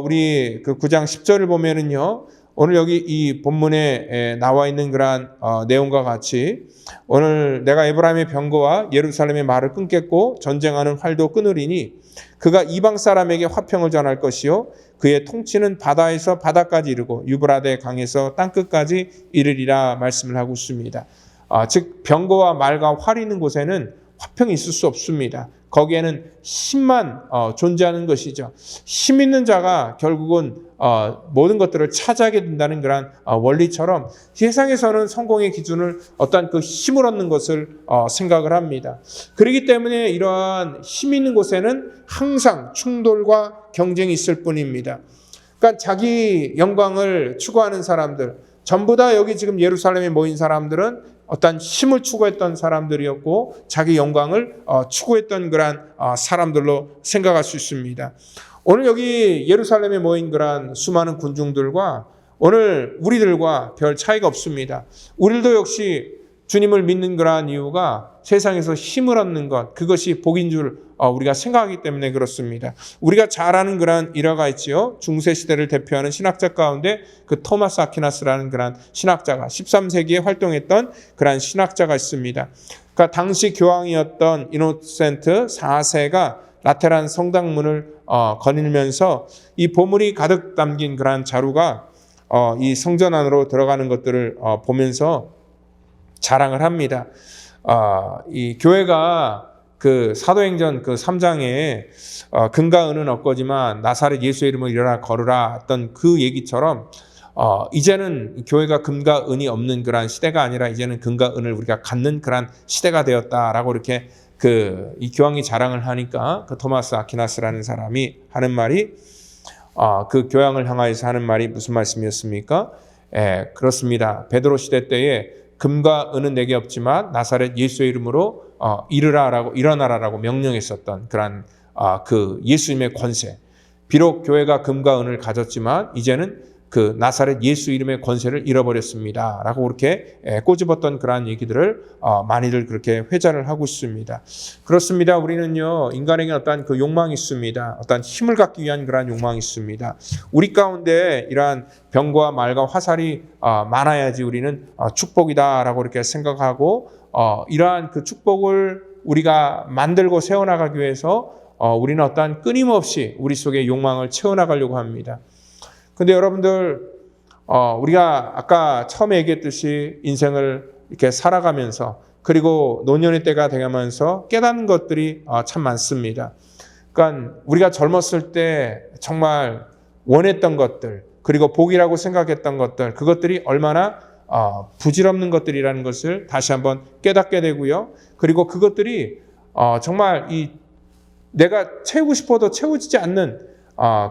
우리 그 9장 10절을 보면은요, 오늘 여기 이 본문에 나와 있는 그러한 내용과 같이 오늘 내가 에브라임의 병거와 예루살렘의 말을 끊겠고 전쟁하는 활도 끊으리니 그가 이방 사람에게 화평을 전할 것이요 그의 통치는 바다에서 바다까지 이르고 유브라데 강에서 땅끝까지 이르리라 말씀을 하고 있습니다. 즉 병거와 말과 활이 있는 곳에는 화평이 있을 수 없습니다. 거기에는 힘만 존재하는 것이죠. 힘 있는 자가 결국은 모든 것들을 차지하게 된다는 그런 원리처럼 세상에서는 성공의 기준을 어떤 그 힘을 얻는 것을 생각을 합니다. 그렇기 때문에 이러한 힘 있는 곳에는 항상 충돌과 경쟁이 있을 뿐입니다. 그러니까 자기 영광을 추구하는 사람들, 전부 다 여기 지금 예루살렘에 모인 사람들은 어떤 힘을 추구했던 사람들이었고 자기 영광을 추구했던 그러한 사람들로 생각할 수 있습니다. 오늘 여기 예루살렘에 모인 그러한 수많은 군중들과 오늘 우리들과 별 차이가 없습니다. 우리도 역시 주님을 믿는 그러한 이유가 세상에서 힘을 얻는 것, 그것이 복인 줄 우리가 생각하기 때문에 그렇습니다. 우리가 잘 아는 그러한 일화가 있지요. 중세 시대를 대표하는 신학자 가운데 그 토마스 아퀴나스라는 그러한 신학자가 13세기에 활동했던 그러한 신학자가 있습니다. 그러니까 당시 교황이었던 이노센트 4세가 라테란 성당문을 거닐면서 이 보물이 가득 담긴 그러한 자루가 이 성전 안으로 들어가는 것들을 보면서 자랑을 합니다. 이 교회가 그 사도행전 그 3장에 금과 은은 없거지만 나사렛 예수의 이름을 일어나 걸으라 했던 그 얘기처럼 이제는 교회가 금과 은이 없는 그러한 시대가 아니라 이제는 금과 은을 우리가 갖는 그러한 시대가 되었다라고 이렇게 이 교황이 자랑을 하니까 그 토마스 아퀴나스라는 사람이 하는 말이 그 교황을 향하여서 하는 말이 무슨 말씀이었습니까? 그렇습니다. 베드로 시대 때에 금과 은은 내게 없지만 나사렛 예수의 이름으로 일어나라라고 명령했었던 그런 그 예수님의 권세. 비록 교회가 금과 은을 가졌지만 이제는 그 나사렛 예수 이름의 권세를 잃어버렸습니다. 라고 그렇게 꼬집었던 그러한 얘기들을 많이들 그렇게 회자를 하고 있습니다. 그렇습니다. 우리는요, 인간에게 어떤 그 욕망이 있습니다. 어떤 힘을 갖기 위한 그러한 욕망이 있습니다. 우리 가운데 이러한 병과 말과 화살이 많아야지 우리는 축복이다라고 이렇게 생각하고 이러한 그 축복을 우리가 만들고 세워나가기 위해서 우리는 어떤 끊임없이 우리 속에 욕망을 채워나가려고 합니다. 근데 여러분들 우리가 아까 처음에 얘기했듯이 인생을 이렇게 살아가면서 그리고 노년의 때가 되면서 깨닫는 것들이 참 많습니다. 그러니까 우리가 젊었을 때 정말 원했던 것들 그리고 복이라고 생각했던 것들 그것들이 얼마나 부질없는 것들이라는 것을 다시 한번 깨닫게 되고요. 그리고 그것들이 정말 내가 채우고 싶어도 채워지지 않는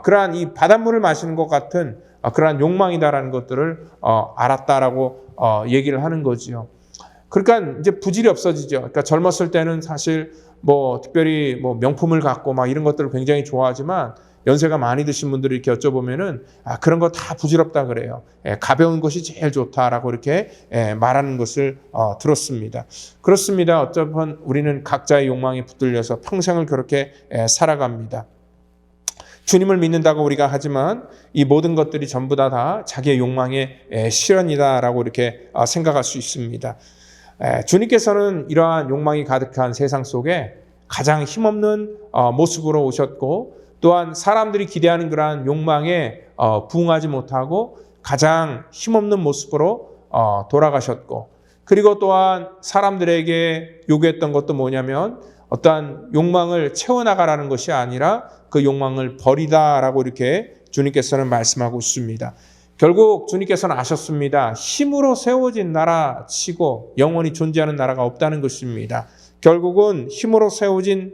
그러한 이 바닷물을 마시는 것 같은 그러한 욕망이다라는 것들을 알았다라고 얘기를 하는 거지요. 그러니까 이제 부질이 없어지죠. 그러니까 젊었을 때는 사실 특별히 명품을 갖고 막 이런 것들을 굉장히 좋아하지만 연세가 많이 드신 분들이 이렇게 여쭤보면은 그런 거 다 부질없다 그래요. 가벼운 것이 제일 좋다라고 이렇게 말하는 것을 들었습니다. 그렇습니다. 어쩌면 우리는 각자의 욕망에 붙들려서 평생을 그렇게 살아갑니다. 주님을 믿는다고 우리가 하지만 이 모든 것들이 전부 다 자기의 욕망의 실현이다라고 이렇게 생각할 수 있습니다. 주님께서는 이러한 욕망이 가득한 세상 속에 가장 힘없는 모습으로 오셨고 또한 사람들이 기대하는 그러한 욕망에 부응하지 못하고 가장 힘없는 모습으로 돌아가셨고 그리고 또한 사람들에게 요구했던 것도 뭐냐면 어떠한 욕망을 채워나가라는 것이 아니라 그 욕망을 버리다라고 이렇게 주님께서는 말씀하고 있습니다. 결국 주님께서는 아셨습니다. 힘으로 세워진 나라 치고 영원히 존재하는 나라가 없다는 것입니다. 결국은 힘으로 세워진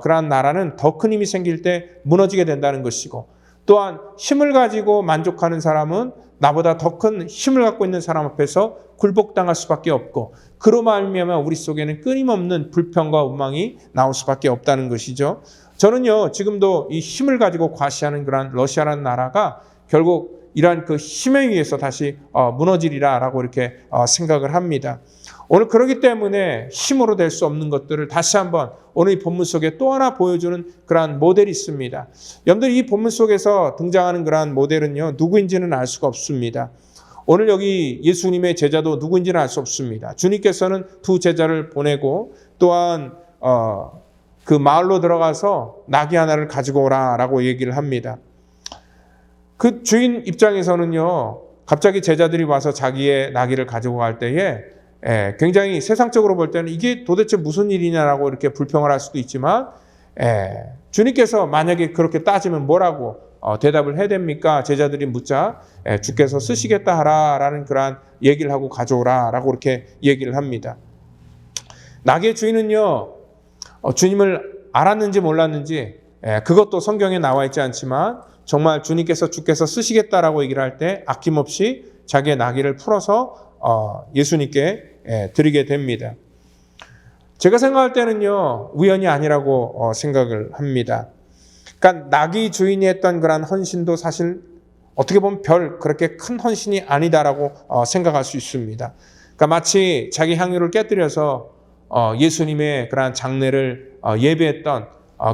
그러한 나라는 더 큰 힘이 생길 때 무너지게 된다는 것이고, 또한 힘을 가지고 만족하는 사람은 나보다 더 큰 힘을 갖고 있는 사람 앞에서 굴복당할 수밖에 없고, 그로 말미암아 우리 속에는 끊임없는 불평과 원망이 나올 수밖에 없다는 것이죠. 저는요, 지금도 이 힘을 가지고 과시하는 그러한 러시아라는 나라가 결국 이러한 그 힘에 의해서 다시 무너지리라라고 이렇게 생각을 합니다. 오늘 그렇기 때문에 힘으로 될 수 없는 것들을 다시 한번 오늘 이 본문 속에 또 하나 보여주는 그러한 모델이 있습니다. 여러분들 이 본문 속에서 등장하는 그러한 모델은요, 누구인지는 알 수가 없습니다. 오늘 여기 예수님의 제자도 누구인지는 알 수 없습니다. 주님께서는 두 제자를 보내고 또한 그 마을로 들어가서 나귀 하나를 가지고 오라라고 얘기를 합니다. 그 주인 입장에서는요, 갑자기 제자들이 와서 자기의 나귀를 가지고 갈 때에 굉장히 세상적으로 볼 때는 이게 도대체 무슨 일이냐라고 이렇게 불평을 할 수도 있지만, 주님께서 만약에 그렇게 따지면 뭐라고 대답을 해야 됩니까? 제자들이 묻자 주께서 쓰시겠다 하라라는 그러한 얘기를 하고 가져오라라고 이렇게 얘기를 합니다. 나귀의 주인은요, 주님을 알았는지 몰랐는지 그것도 성경에 나와 있지 않지만 정말 주께서 쓰시겠다라고 얘기를 할 때 아낌없이 자기의 나귀를 풀어서 예수님께 드리게 됩니다. 제가 생각할 때는요, 우연이 아니라고 생각을 합니다. 그러니까 나귀 주인이 했던 그런 헌신도 사실 어떻게 보면 그렇게 큰 헌신이 아니다라고 생각할 수 있습니다. 그러니까 마치 자기 향유를 깨뜨려서 예수님의 그러한 장례를 예배했던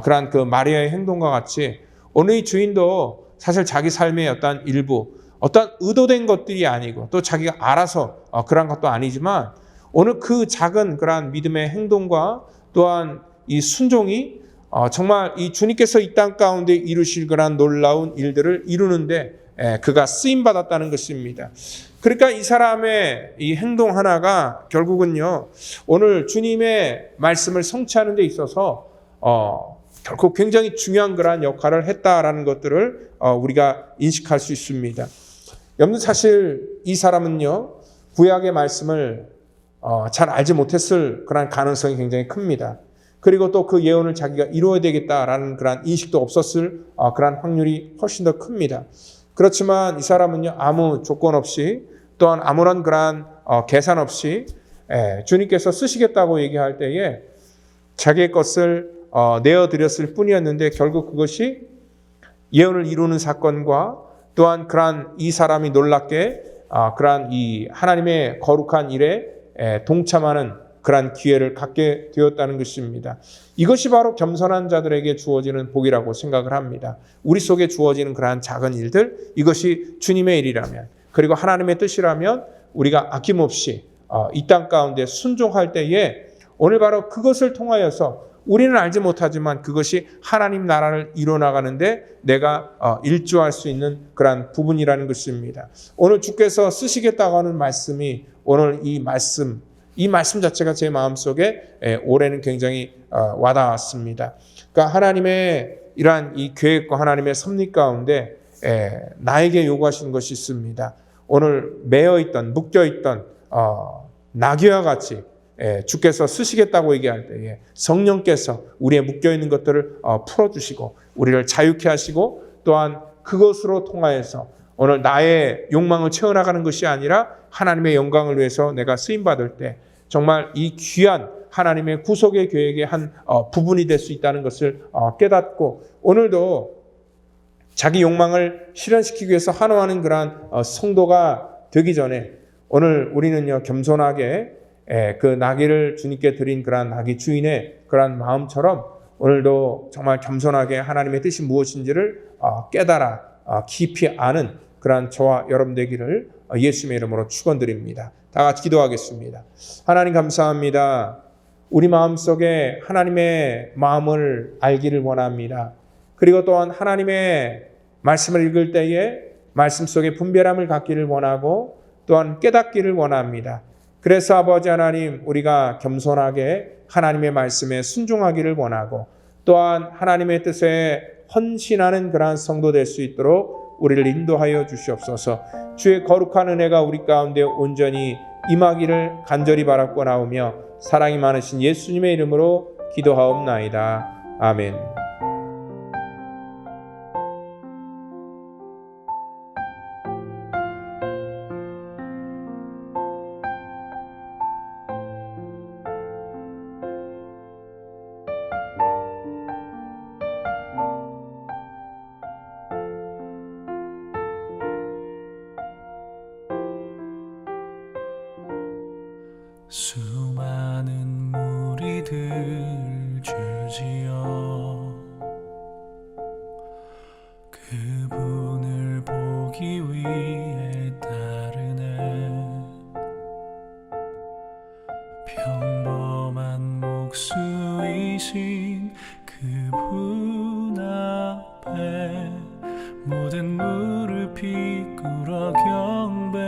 그러한 그 마리아의 행동과 같이 오늘 이 주인도 사실 자기 삶의 어떤 일부, 어떤 의도된 것들이 아니고 또 자기가 알아서 그런 것도 아니지만 오늘 그 작은 그러한 믿음의 행동과 또한 이 순종이 정말 이 주님께서 이 땅 가운데 이루실 그러한 놀라운 일들을 이루는데 그가 쓰임받았다는 것입니다. 그러니까 이 사람의 이 행동 하나가 결국은요, 오늘 주님의 말씀을 성취하는 데 있어서 결국 굉장히 중요한 그러한 역할을 했다라는 것들을 우리가 인식할 수 있습니다. 여러분, 사실 이 사람은요, 구약의 말씀을 잘 알지 못했을 그런 가능성이 굉장히 큽니다. 그리고 또 그 예언을 자기가 이루어야 되겠다라는 그런 인식도 없었을 그런 확률이 훨씬 더 큽니다. 그렇지만 이 사람은요, 아무 조건 없이 또한 아무런 그런 계산 없이 주님께서 쓰시겠다고 얘기할 때에 자기의 것을 내어드렸을 뿐이었는데 결국 그것이 예언을 이루는 사건과 또한 그러한 이 사람이 놀랍게 그러한 이 하나님의 거룩한 일에 동참하는 그러한 기회를 갖게 되었다는 것입니다. 이것이 바로 겸손한 자들에게 주어지는 복이라고 생각을 합니다. 우리 속에 주어지는 그러한 작은 일들, 이것이 주님의 일이라면, 그리고 하나님의 뜻이라면 우리가 아낌없이 이 땅 가운데 순종할 때에 오늘 바로 그것을 통하여서 우리는 알지 못하지만 그것이 하나님 나라를 이뤄나가는데 내가 일조할 수 있는 그러한 부분이라는 것입니다. 오늘 주께서 쓰시겠다고 하는 말씀이 오늘 이 말씀 자체가 제 마음속에 올해는 굉장히 와닿았습니다. 그러니까 하나님의 이러한 이 계획과 하나님의 섭리 가운데 나에게 요구하시는 것이 있습니다. 오늘 매어있던 묶여있던 나귀와 같이 주께서 쓰시겠다고 얘기할 때에 성령께서 우리의 묶여있는 것들을 풀어주시고 우리를 자유케 하시고 또한 그것으로 통하여서 오늘 나의 욕망을 채워나가는 것이 아니라 하나님의 영광을 위해서 내가 쓰임받을 때 정말 이 귀한 하나님의 구속의 계획의 한 부분이 될 수 있다는 것을 깨닫고 오늘도 자기 욕망을 실현시키기 위해서 환호하는 그러한 성도가 되기 전에 오늘 우리는요, 겸손하게 그 나귀를 주님께 드린 그러한 나귀 주인의 그러한 마음처럼 오늘도 정말 겸손하게 하나님의 뜻이 무엇인지를 깨달아 깊이 아는 그러한 저와 여러분 되기를 예수님의 이름으로 축원드립니다. 다 같이 기도하겠습니다. 하나님 감사합니다. 우리 마음속에 하나님의 마음을 알기를 원합니다. 그리고 또한 하나님의 말씀을 읽을 때에 말씀 속에 분별함을 갖기를 원하고 또한 깨닫기를 원합니다. 그래서 아버지 하나님, 우리가 겸손하게 하나님의 말씀에 순종하기를 원하고 또한 하나님의 뜻에 헌신하는 그러한 성도 될 수 있도록 우리를 인도하여 주시옵소서. 주의 거룩한 은혜가 우리 가운데 온전히 임하기를 간절히 바라고나오며 사랑이 많으신 예수님의 이름으로 기도하옵나이다. 아멘. 수많은 무리들 줄지어 그분을 보기 위해 따르네. 평범한 목수이신 그분 앞에 모든 무릎이 꿇어 경배하네.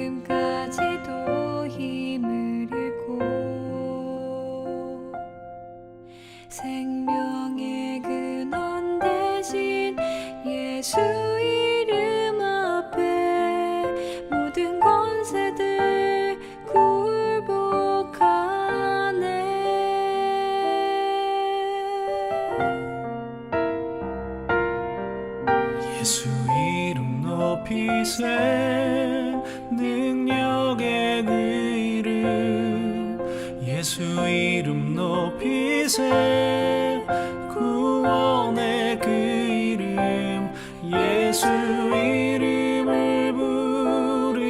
죽음까지도 힘을 잃고 생명의 근원 대신 예수 이름 앞에 모든 권세들 굴복하네. 예수 이름 높이세. 능력의 그 이름 예수 이름 높이세. 구원의 그 이름 예수 이름을 부르는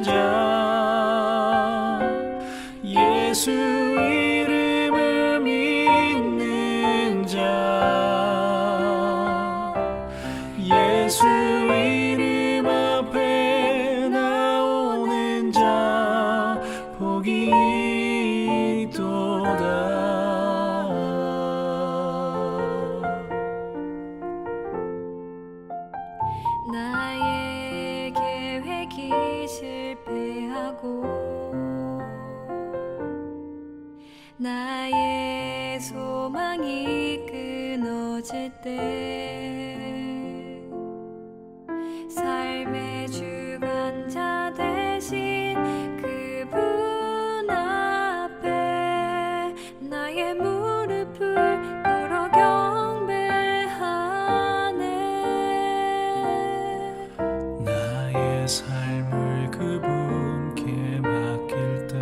자 예수 이름을 믿는 자 예수 이름 앞에 나오는 자 복이 있도다. 나의 계획이 실패하고 나의 소망이 끊어질 때 삶의 주관자 대신 그분 앞에 나의 무릎을 꿇어 경배하네. 나의 삶을 그분께 맡길 때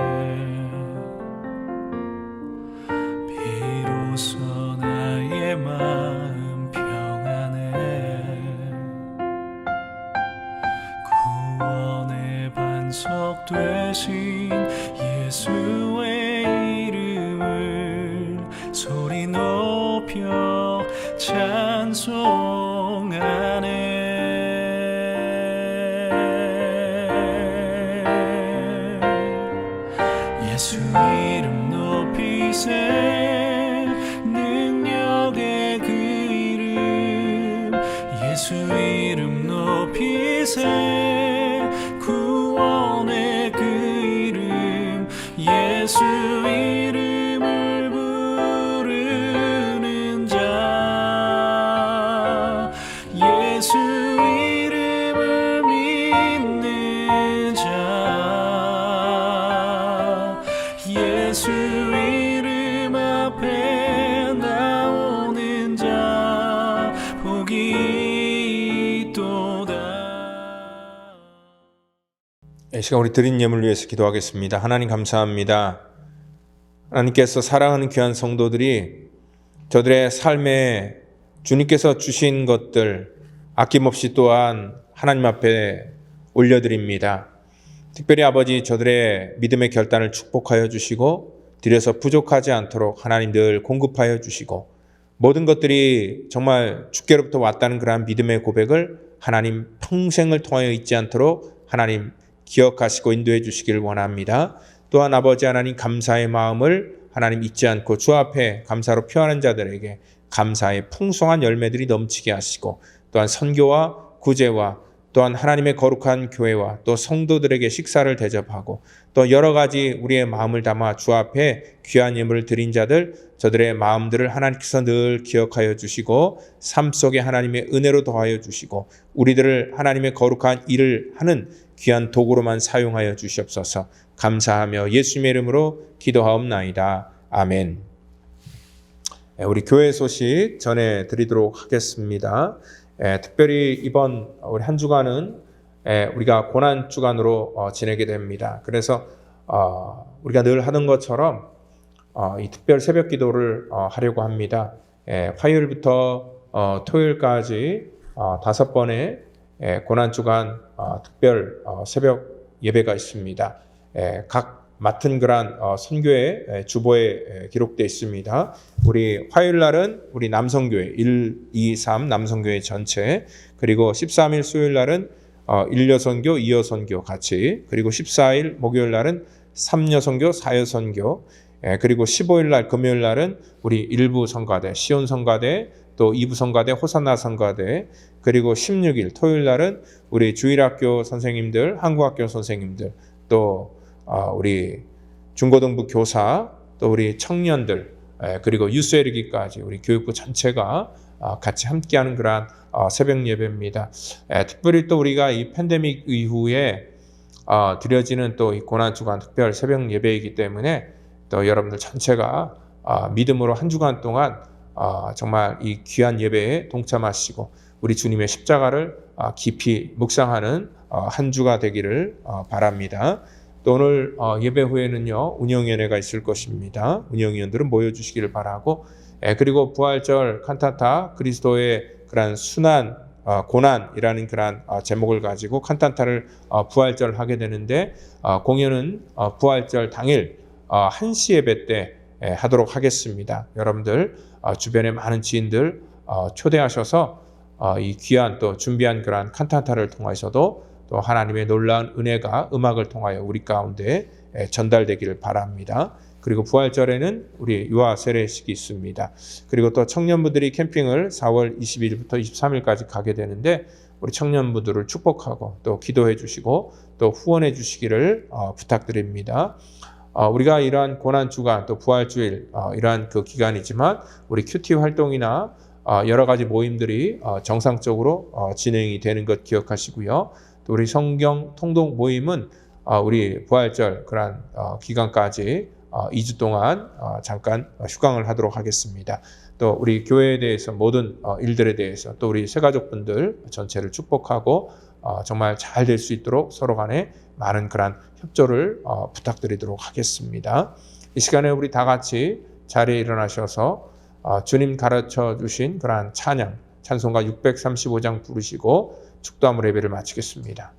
비로소 나의 마음 평안해. 구원의 반석 되신 예수의 이름을 소리 높여 찬송하네. 예수 이름 높이세. 능력의 그 이름 예수 이름 높이세. 구원의 그 이름 예수 이름을 부르는 자 예수 이름을 믿는 자 예수 이름 앞에 나오는 자 복이 있도다. 이 시간 우리 드린 예물 위해서 기도하겠습니다. 하나님 감사합니다. 하나님께서 사랑하는 귀한 성도들이 저들의 삶에 주님께서 주신 것들 아낌없이 또한 하나님 앞에 올려드립니다. 특별히 아버지 저들의 믿음의 결단을 축복하여 주시고 드려서 부족하지 않도록 하나님 늘 공급하여 주시고 모든 것들이 정말 주께로부터 왔다는 그러한 믿음의 고백을 하나님 평생을 통하여 잊지 않도록 하나님 기억하시고 인도해 주시길 원합니다. 또한 아버지 하나님 감사의 마음을 하나님 잊지 않고 주 앞에 감사로 표하는 자들에게 감사의 풍성한 열매들이 넘치게 하시고 또한 선교와 구제와 또한 하나님의 거룩한 교회와 또 성도들에게 식사를 대접하고 또 여러 가지 우리의 마음을 담아 주 앞에 귀한 예물을 드린 자들 저들의 마음들을 하나님께서 늘 기억하여 주시고 삶 속에 하나님의 은혜로 더하여 주시고 우리들을 하나님의 거룩한 일을 하는 귀한 도구로만 사용하여 주시옵소서. 감사하며 예수님의 이름으로 기도하옵나이다. 아멘. 우리 교회 소식 전해드리도록 하겠습니다. 특별히 이번 우리 한 주간은 우리가 고난 주간으로 지내게 됩니다. 그래서 우리가 늘 하는 것처럼 이 특별 새벽 기도를 하려고 합니다. 화요일부터 토요일까지 5번의 고난 주간 특별 새벽 예배가 있습니다. 각 맡은 그런 선교의 주보에 기록되어 있습니다. 우리 화요일 날은 우리 남성교회 1, 2, 3 남성교회 전체, 그리고 13일 수요일 날은 1여선교, 2여선교 같이, 그리고 14일 목요일 날은 3여선교, 4여선교, 그리고 15일 날 금요일 날은 우리 일부 성가대, 시온 성가대, 또 2부 성가대, 호산나 성가대, 그리고 16일 토요일 날은 우리 주일학교 선생님들, 한국학교 선생님들, 또 우리 중고등부 교사, 또 우리 청년들, 그리고 유스에르기까지 우리 교육부 전체가 같이 함께하는 그러한 새벽 예배입니다. 특별히 또 우리가 이 팬데믹 이후에 드려지는 또 이 고난주간 특별 새벽 예배이기 때문에 또 여러분들 전체가 믿음으로 한 주간 동안 정말 이 귀한 예배에 동참하시고 우리 주님의 십자가를 깊이 묵상하는 한 주가 되기를 바랍니다. 또 오늘 예배 후에는요 운영위원회가 있을 것입니다. 운영위원들은 모여주시기를 바라고, 그리고 부활절 칸타타 그리스도의 그런 순환 고난이라는 그런 제목을 가지고 칸타타를 부활절 하게 되는데 공연은 부활절 당일 1시 예배 때 하도록 하겠습니다. 여러분들 주변에 많은 지인들 초대하셔서 이 귀한 또 준비한 그런 칸타타를 통해서도 또 하나님의 놀라운 은혜가 음악을 통하여 우리 가운데 전달되기를 바랍니다. 그리고 부활절에는 우리 유아 세례식이 있습니다. 그리고 또 청년부들이 캠핑을 4월 22일부터 23일까지 가게 되는데 우리 청년부들을 축복하고 또 기도해 주시고 또 후원해 주시기를 부탁드립니다. 우리가 이러한 고난주간 또 부활주일 이러한 그 기간이지만 우리 큐티 활동이나 여러 가지 모임들이 정상적으로 진행이 되는 것 기억하시고요. 또 우리 성경 통독 모임은 우리 부활절 그런 기간까지 2주 동안 잠깐 휴강을 하도록 하겠습니다. 또 우리 교회에 대해서 모든 일들에 대해서 또 우리 새가족분들 전체를 축복하고 정말 잘 될 수 있도록 서로 간에 많은 그런 협조를 부탁드리도록 하겠습니다. 이 시간에 우리 다 같이 자리에 일어나셔서 주님 가르쳐 주신 그러한 찬송가 635장 부르시고 축도함으로 예배를 마치겠습니다.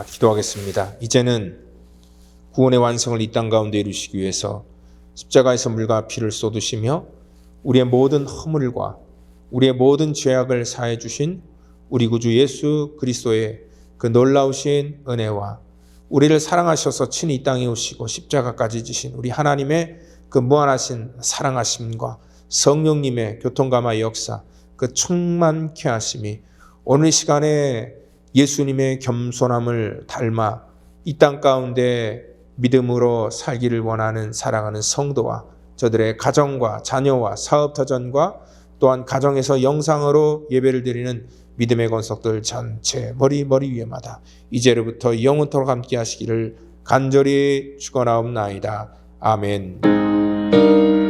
기도하겠습니다. 이제는 구원의 완성을 이 땅 가운데 이루시기 위해서 십자가에서 물과 피를 쏟으시며 우리의 모든 허물과 우리의 모든 죄악을 사해 주신 우리 구주 예수 그리스도의 그 놀라우신 은혜와 우리를 사랑하셔서 친히 이 땅에 오시고 십자가까지 지신 우리 하나님의 그 무한하신 사랑하심과 성령님의 교통감화 역사, 그 충만케 하심이 오늘 이 시간에 예수님의 겸손함을 닮아 이 땅 가운데 믿음으로 살기를 원하는 사랑하는 성도와 저들의 가정과 자녀와 사업터전과 또한 가정에서 영상으로 예배를 드리는 믿음의 권속들 전체 머리 위에마다 이제로부터 영원토록 함께 하시기를 간절히 축원하옵나이다. 아멘.